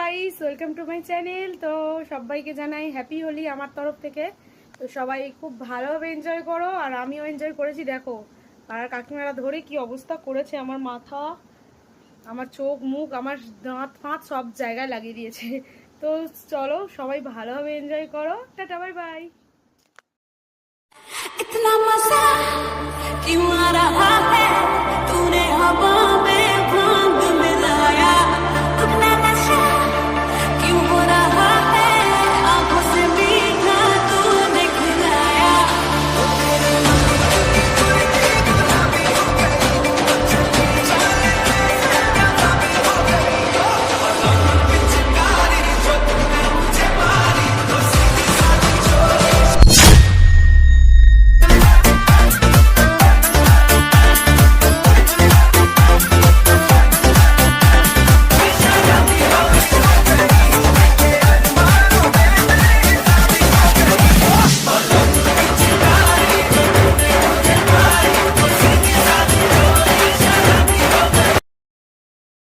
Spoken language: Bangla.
Guys, welcome to my channel. তো সবাইকে জানাই হ্যাপি হোলি আমার তরফ থেকে। তো সবাই খুব ভালোভাবে এনজয় করো, আর আমিও এনজয় করেছি। দেখো আর কাকিমারা ধরে কি অবস্থা করেছে, আমার মাথা, আমার চোখ, মুখ, আমার দাঁত ফাঁত সব জায়গায় লাগিয়ে দিয়েছে। তো চলো সবাই ভালোভাবে এনজয় করো। Tata, bye bye. इतना मजा क्यों आ रहा है तूने हवा